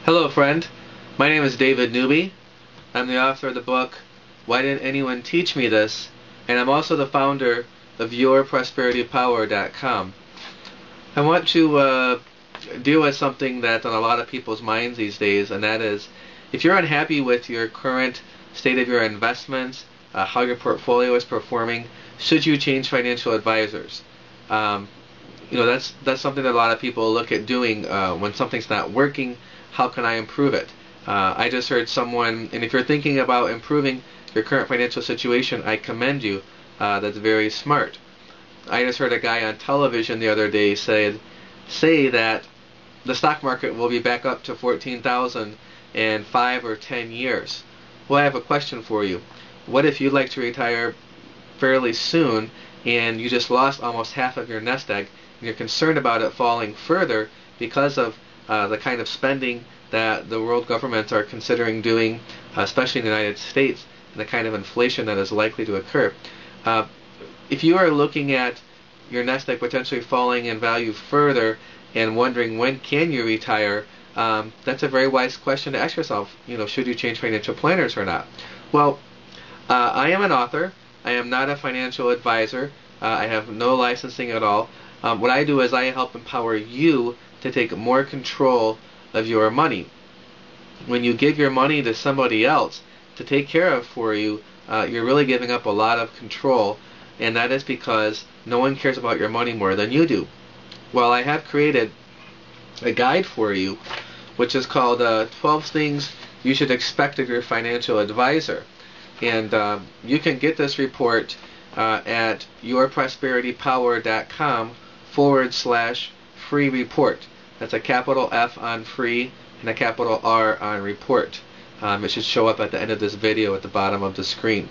Hello friend, my name is David Newby. I'm the author of the book, Why Didn't Anyone Teach Me This? And I'm also the founder of YourProsperityPower.com. I want to deal with something that's on a lot of people's minds these days, and that is, if you're unhappy with your current state of your investments, how your portfolio is performing, should you change financial advisors? That's something that a lot of people look at doing when something's not working. How can I improve it? I just heard someone, and if you're thinking about improving your current financial situation, I commend you. That's very smart. I just heard a guy on television the other day say that the stock market will be back up to 14,000 in 5 or 10 years. Well, I have a question for you. What if you'd like to retire fairly soon and you just lost almost half of your nest egg and you're concerned about it falling further because of the kind of spending that the world governments are considering doing, especially in the United States, and the kind of inflation that is likely to occur? If you are looking at your nest egg potentially falling in value further and wondering when can you retire, that's a very wise question to ask yourself. Should you change financial planners or not? Well, I am an author. I am not a financial advisor. I have no licensing at all. What I do is I help empower you to take more control of your money. When you give your money to somebody else to take care of for you, you're really giving up a lot of control, and that is because no one cares about your money more than you do. Well, I have created a guide for you, which is called 12 Things You Should Expect of Your Financial Advisor. And you can get this report at YourProsperityPower.com/free report. That's a capital F on free and a capital R on report. It should show up at the end of this video at the bottom of the screen.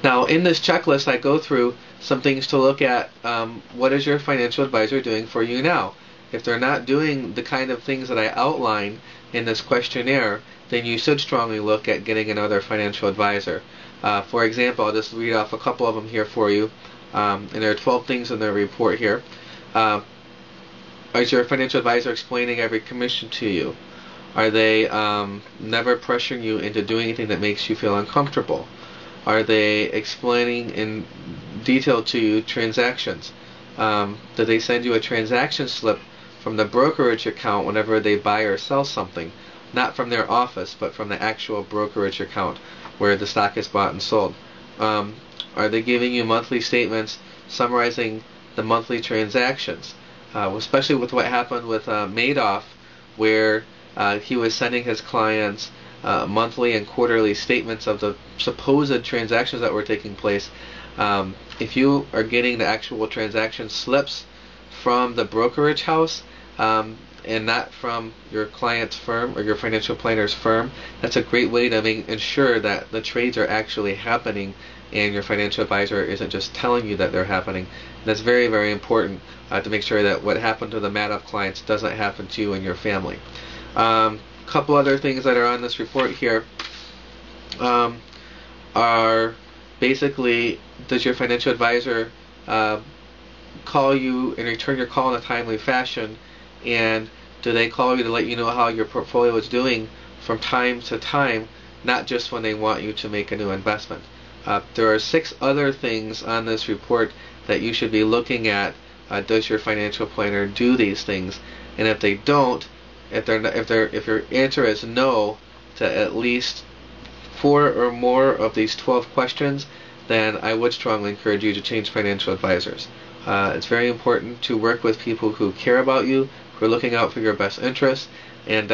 Now, in this checklist, I go through some things to look at. What is your financial advisor doing for you now? If they're not doing the kind of things that I outline in this questionnaire, then you should strongly look at getting another financial advisor. For example, I'll just read off a couple of them here for you. And there are 12 things in the report here. Is your financial advisor explaining every commission to you? Are they never pressuring you into doing anything that makes you feel uncomfortable? Are they explaining in detail to you transactions? Do they send you a transaction slip from the brokerage account whenever they buy or sell something? Not from their office, but from the actual brokerage account where the stock is bought and sold. Are they giving you monthly statements summarizing the monthly transactions? Especially with what happened with Madoff, where he was sending his clients monthly and quarterly statements of the supposed transactions that were taking place. If you are getting the actual transaction slips from the brokerage house, and not from your client's firm or your financial planner's firm, that's a great way to ensure that the trades are actually happening and your financial advisor isn't just telling you that they're happening. And that's very, very important to make sure that what happened to the Madoff clients doesn't happen to you and your family. Couple other things that are on this report here are basically, does your financial advisor call you and return your call in a timely fashion? And do they call you to let you know how your portfolio is doing from time to time, not just when they want you to make a new investment? There are 6 other things on this report that you should be looking at. Does your financial planner do these things? And if they don't, if your answer is no to at least 4 or more of these 12 questions, then I would strongly encourage you to change financial advisors. It's very important to work with people who care about you, who are looking out for your best interests, and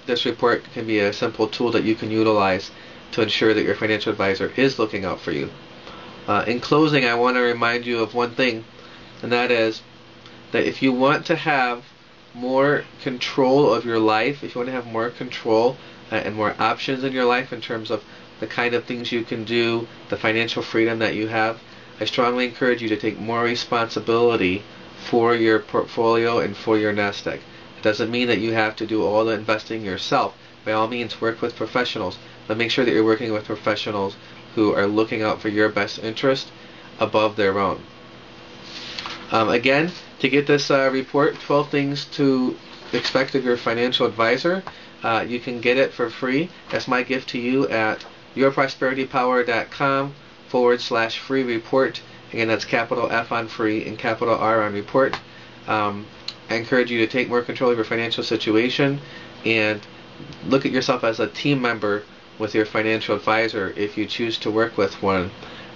this report can be a simple tool that you can utilize to ensure that your financial advisor is looking out for you. In closing, I want to remind you of one thing, and that is that if you want to have more control of your life, if you want to have more control and more options in your life in terms of the kind of things you can do, the financial freedom that you have, I strongly encourage you to take more responsibility for your portfolio and for your nest egg. It doesn't mean that you have to do all the investing yourself. By all means, work with professionals, but make sure that you're working with professionals who are looking out for your best interest above their own. Again, To get this report, 12 Things to Expect of Your Financial Advisor, you can get it for free as my gift to you at yourprosperitypower.com/free report. Again, that's capital F on free and capital R on report. I encourage you to take more control of your financial situation and look at yourself as a team member with your financial advisor if you choose to work with one.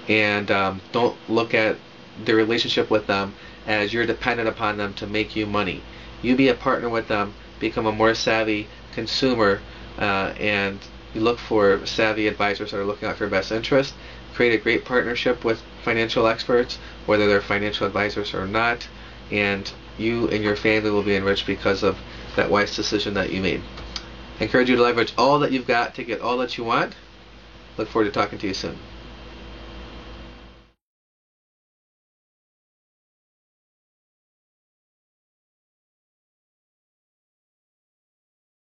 And don't look at the relationship with them as you're dependent upon them to make you money. You be a partner with them, become a more savvy consumer, and you look for savvy advisors that are looking out for your best interest. Create a great partnership with financial experts, whether they're financial advisors or not, and you and your family will be enriched because of that wise decision that you made. I encourage you to leverage all that you've got to get all that you want. Look forward to talking to you soon.